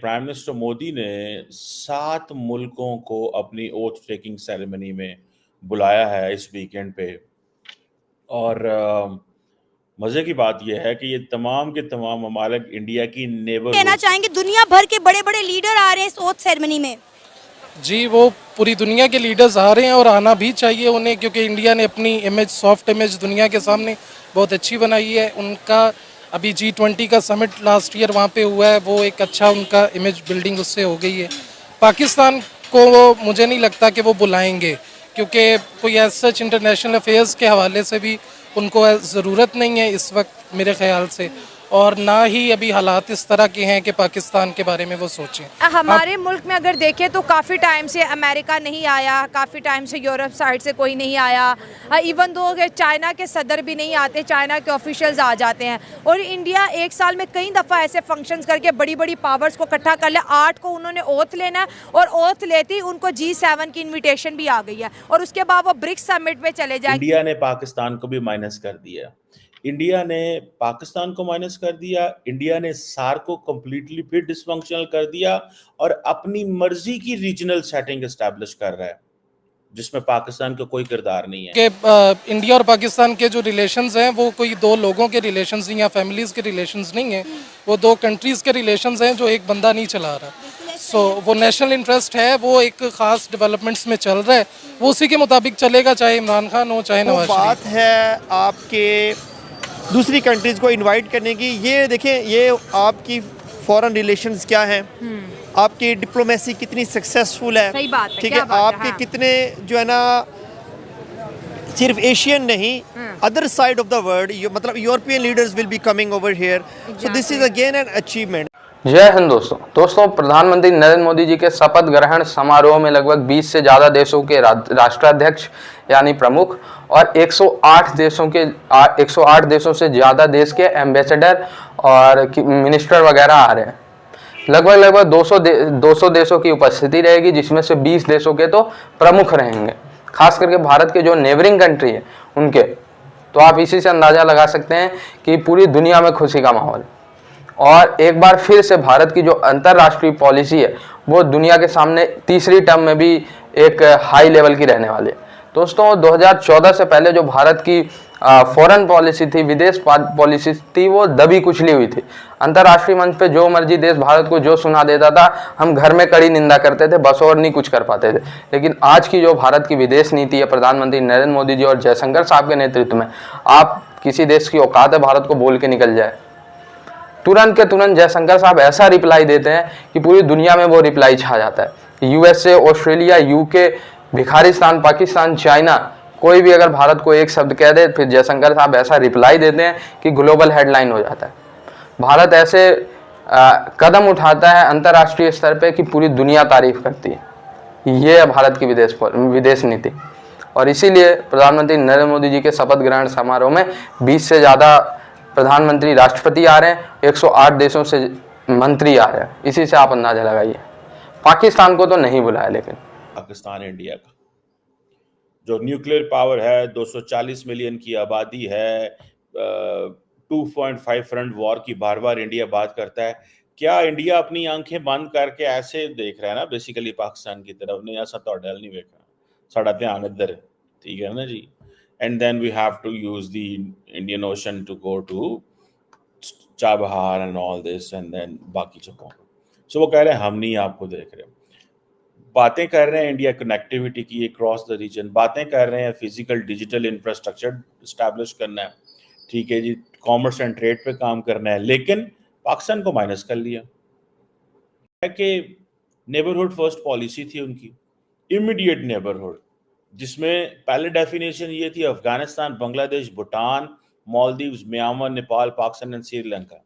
Prime minister Modi ने 7 मुल्कों को अपनी ओथ टेकिंग सेरेमनी में बुलाया है इस वीकेंड पे। और मजे की बात यह है कि ये तमाम के तमाम ममालिक इंडिया की कहना नेबरहुड चाहेंगे दुनिया भर के बड़े बड़े लीडर आ रहे हैं इस ओथ सेरेमनी में। जी, वो पूरी दुनिया के लीडर्स आ रहे हैं और आना भी चाहिए उन्हें, क्योंकि इंडिया ने अपनी इमेज, सॉफ्ट इमेज दुनिया के सामने बहुत अच्छी बनाई है। उनका अभी G20 का समिट लास्ट ईयर वहाँ पे हुआ है, वो एक अच्छा उनका इमेज बिल्डिंग उससे हो गई है। पाकिस्तान को वो मुझे नहीं लगता कि वो बुलाएंगे, क्योंकि कोई एज सच इंटरनेशनल अफेयर्स के हवाले से भी उनको ज़रूरत नहीं है इस वक्त मेरे ख्याल से, और ना ही अभी हालात इस तरह के हैं कि पाकिस्तान के बारे में वो सोचें। हमारे मुल्क में अगर देखें तो काफ़ी टाइम से अमेरिका नहीं आया, काफ़ी टाइम से यूरोप साइड से कोई नहीं आया, इवन दो चाइना के सदर भी नहीं आते, चाइना के ऑफिशियल्स आ जाते हैं। और इंडिया एक साल में कई दफ़ा ऐसे फंक्शंस करके बड़ी बड़ी पावर्स को इकट्ठा कर लिया। 8 को उन्होंने ओथ लेना है और ओथ लेते ही उनको G7 की इन्विटेशन भी आ गई है और उसके बाद वो ब्रिक्स समिट में चले जाए। इंडिया ने पाकिस्तान को भी माइनस कर दिया, इंडिया ने पाकिस्तान को माइनस कर दिया, इंडिया ने सार्क को कंप्लीटली फिर डिसफंक्शनल कर दिया और अपनी मर्जी की रीजनल सेटिंग एस्टैब्लिश कर रहा है जिसमें पाकिस्तान का कोई किरदार नहीं है। कि इंडिया और पाकिस्तान के जो रिलेशंस हैं वो कोई दो लोगों के रिलेशंस या फैमिलीज के रिलेशंस नहीं हैं, वो दो कंट्रीज के रिलेशंस हैं जो एक बंदा नहीं चला रहा। सो वो नेशनल इंटरेस्ट है, वो एक खास डेवलपमेंट्स में चल रहा है, वो उसी के मुताबिक चलेगा, चाहे इमरान खान हो चाहे नवाज शरीफ। बात है आपके दूसरी कंट्रीज़ को इनवाइट करने की। ये देखें, ये आपकी फॉरेन रिलेशंस क्या हैं, आपकी डिप्लोमेसी कितनी सक्सेसफुल है। सही बात है, ठीक क्या है, बात है, आपके हाँ। कितने जो है ना, सिर्फ एशियन नहीं, other side of the world, मतलब European leaders will be coming over here, so this is again an achievement. Jai Hind दोस्तों प्रधानमंत्री नरेंद्र मोदी जी के शपथ ग्रहण समारोह में लगभग 20 से ज़्यादा देशों के राष्ट्राध्यक्ष यानी प्रमुख और 108 देशों से ज़्यादा देश के एम्बेसडर और मिनिस्टर वगैरह आ रहे हैं। लगभग 200 देशों की उपस्थिति रहेगी, जिसमें से 20 देशों के तो प्रमुख रहेंगे, खास करके भारत के जो नेबरिंग कंट्री है उनके। तो आप इसी से अंदाज़ा लगा सकते हैं कि पूरी दुनिया में खुशी का माहौल। और एक बार फिर से भारत की जो अंतर्राष्ट्रीय पॉलिसी है वो दुनिया के सामने तीसरी टर्म में भी एक हाई लेवल की रहने वाली है। दोस्तों 2014 से पहले जो भारत की फॉरेन पॉलिसी थी, विदेश पॉलिसी थी, वो दबी कुचली हुई थी। अंतर्राष्ट्रीय मंच पे जो मर्जी देश भारत को जो सुना देता था, हम घर में कड़ी निंदा करते थे, बस और नहीं कुछ कर पाते थे। लेकिन आज की जो भारत की विदेश नीति है प्रधानमंत्री नरेंद्र मोदी जी और जयशंकर साहब के नेतृत्व में, आप किसी देश की औकात है भारत को बोल के निकल जाए, तुरंत के तुरंत जयशंकर साहब ऐसा रिप्लाई देते हैं कि पूरी दुनिया में वो रिप्लाई छा जाता है। यूएसए, ऑस्ट्रेलिया, यूके, भिखारिस्तान, पाकिस्तान, चाइना, कोई भी अगर भारत को एक शब्द कह दे, फिर जयशंकर साहब ऐसा रिप्लाई देते हैं कि ग्लोबल हेडलाइन हो जाता है। भारत ऐसे कदम उठाता है अंतर्राष्ट्रीय स्तर पे कि पूरी दुनिया तारीफ करती है। ये है भारत की विदेश नीति। और इसीलिए प्रधानमंत्री नरेंद्र मोदी जी के शपथ ग्रहण समारोह में 20 से ज़्यादा प्रधानमंत्री, राष्ट्रपति आ रहे हैं, 108 देशों से मंत्री आ रहे हैं। इसी से आप अंदाजा लगाइए। पाकिस्तान को तो नहीं बुलाया, लेकिन पाकिस्तान इंडिया का जो न्यूक्लियर पावर है, 240 मिलियन की आबादी है, 2.5 फ्रंट वॉर की बार बार इंडिया बात करता है। क्या इंडिया अपनी आंखें बंद करके ऐसे देख रहा है ना बेसिकली पाकिस्तान की तरफ? नहीं, ऐसा तो डल नहीं देखा, साड़ा ध्यान इधर है, ठीक है ना जी। And then we have to use the Indian Ocean to go to Chabahar and all this and then बाकी जगहों। So वो कह रहे हैं हम नहीं आपको देख रहे। बातें कर रहे हैं इंडिया कनेक्टिविटी की क्रॉस द रीजन, बातें कर रहे हैं फिजिकल डिजिटल इंफ्रास्ट्रक्चर इस्टेब्लिश करना है, ठीक है जी, कॉमर्स एंड ट्रेड पे काम करना है, लेकिन पाकिस्तान को माइनस कर लिया है कि नेबरहुड फर्स्ट पॉलिसी थी उनकी, इमीडिएट नेबरहुड, जिसमें पहले डेफिनेशन ये थी अफगानिस्तान, बांग्लादेश, भूटान, मालदीव्स, म्यांमार, नेपाल, पाकिस्तान एंड श्रीलंका।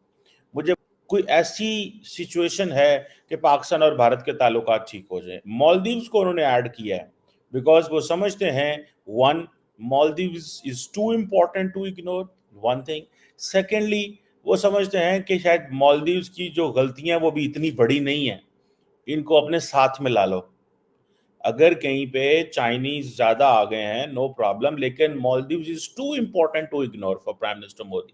मुझे कोई ऐसी सिचुएशन है कि पाकिस्तान और भारत के ताल्लुकात ठीक हो जाए। मालदीव्स को उन्होंने ऐड किया है बिकॉज वो समझते हैं one, Maldives is too important to ignore, one thing. Secondly वो समझते हैं कि शायद मालदीव्स की जो गलतियां वो भी इतनी बड़ी नहीं है, इनको अपने साथ में ला लो। अगर कहीं पे चाइनीज ज्यादा आ गए हैं नो प्रॉब्लम, लेकिन Maldives is too important to ignore for prime minister Modi.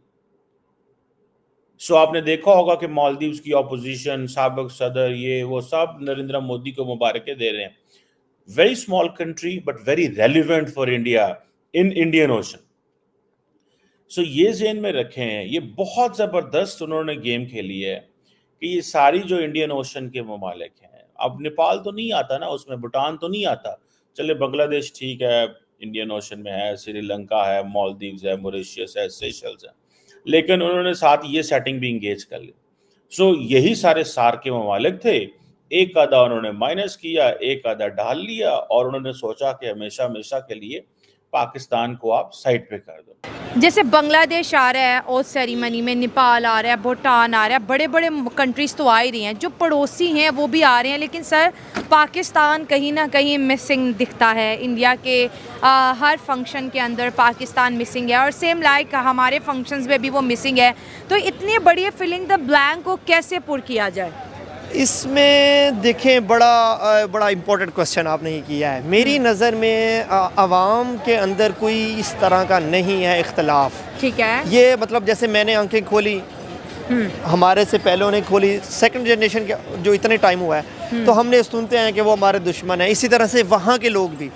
So आपने देखा होगा कि मालदीव्स की ऑपोजिशन, साबिक सदर, ये वो सब नरेंद्र मोदी को मुबारकें दे रहे हैं। Very small country but very relevant for India in Indian Ocean. So ये ज़हन में रखें, ये बहुत ज़बरदस्त उन्होंने गेम खेली है कि ये सारी जो इंडियन ओशन के ममालिक हैं, अब नेपाल तो नहीं आता ना उसमें, भूटान तो नहीं आता, चले बांग्लादेश ठीक है इंडियन ओशन में है, श्रीलंका है, मालदीव्स है, मॉरिशस है, सेशल्स है, लेकिन उन्होंने साथ ये सेटिंग भी इंगेज कर ली। सो यही सारे सार के ममालिक थे, एक आधा उन्होंने माइनस किया, एक आधा डाल लिया, और उन्होंने सोचा कि हमेशा हमेशा के लिए पाकिस्तान को आप साइड पे कर दो। जैसे बांग्लादेश आ रहा है ओथ सेरेमनी में, नेपाल आ रहा है, भूटान आ रहा है, बड़े बड़े कंट्रीज़ तो आ ही रही हैं, जो पड़ोसी हैं वो भी आ रहे हैं, लेकिन सर पाकिस्तान कहीं ना कहीं मिसिंग दिखता है। इंडिया के हर फंक्शन के अंदर पाकिस्तान मिसिंग है, और सेम लाइक हमारे फंक्शंस में भी वो मिसिंग है। तो इतनी बड़ी फिलिंग द ब्लैंक को कैसे पुर किया जाए? इसमें देखें, बड़ा इम्पोर्टेंट क्वेश्चन आपने ये किया है। मेरी नज़र में आवाम के अंदर कोई इस तरह का नहीं है इख्तलाफ। ठीक है, ये मतलब जैसे मैंने आंखें खोली, हमारे से पहले उन्हें खोली, सेकंड जनरेशन के जो इतने टाइम हुआ है, तो हमने सुनते हैं कि वो हमारे दुश्मन है, इसी तरह से वहाँ के लोग भी।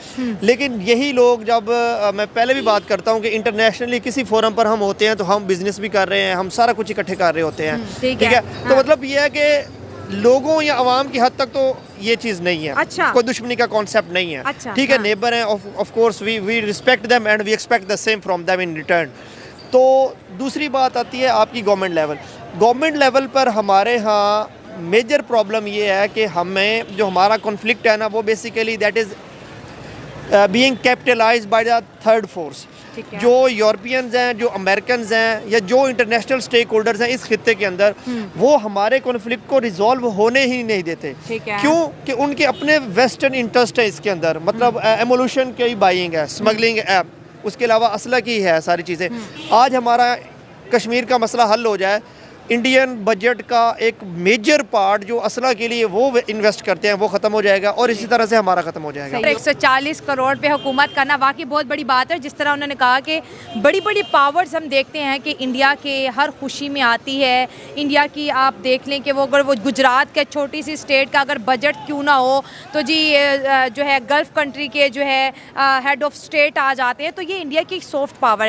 लेकिन यही लोग, जब मैं पहले भी बात करता हूँ कि इंटरनेशनली किसी फोरम पर हम होते हैं तो हम बिजनेस भी कर रहे हैं, हम सारा कुछ इकट्ठे कर रहे होते हैं, ठीक है। तो मतलब ये है कि लोगों या आवाम की हद तक तो ये चीज़ नहीं है। अच्छा। कोई दुश्मनी का कॉन्सेप्ट नहीं है। अच्छा, ठीक है, नेबर हैं, of course we respect them and we expect the same from them in return. तो दूसरी बात आती है आपकी गवर्नमेंट लेवल। गवर्नमेंट लेवल पर हमारे यहाँ मेजर प्रॉब्लम ये है कि हमें जो हमारा कॉन्फ्लिक्ट है ना, वो basically that is being capitalised by the third force. जो यूरोपियंस हैं, जो अमेरिकन्स हैं, या जो इंटरनेशनल स्टेक होल्डर्स हैं इस खित्ते के अंदर, वो हमारे कॉन्फ्लिक्ट को रिजॉल्व होने ही नहीं देते। क्यों? कि उनके अपने वेस्टर्न इंटरेस्ट है इसके अंदर, मतलब एमोल्यूशन की बाइंग है, स्मगलिंग है, उसके अलावा असला की है, सारी चीज़ें। आज हमारा कश्मीर का मसला हल हो जाए, इंडियन बजट का एक मेजर पार्ट जो असला के लिए वो इन्वेस्ट करते हैं वो ख़त्म हो जाएगा, और इसी तरह से हमारा ख़त्म हो जाएगा। 140 करोड़ पे हुकूमत करना वाकई बहुत बड़ी बात है। जिस तरह उन्होंने कहा कि बड़ी बड़ी पावर्स हम देखते हैं कि इंडिया के हर खुशी में आती है। इंडिया की आप देख लें कि वो अगर वो गुजरात के छोटी सी स्टेट का अगर बजट क्यों ना हो, तो जी जो है गल्फ़ कंट्री के जो है हेड ऑफ स्टेट आ जाते हैं। तो ये इंडिया की सॉफ्ट पावर है।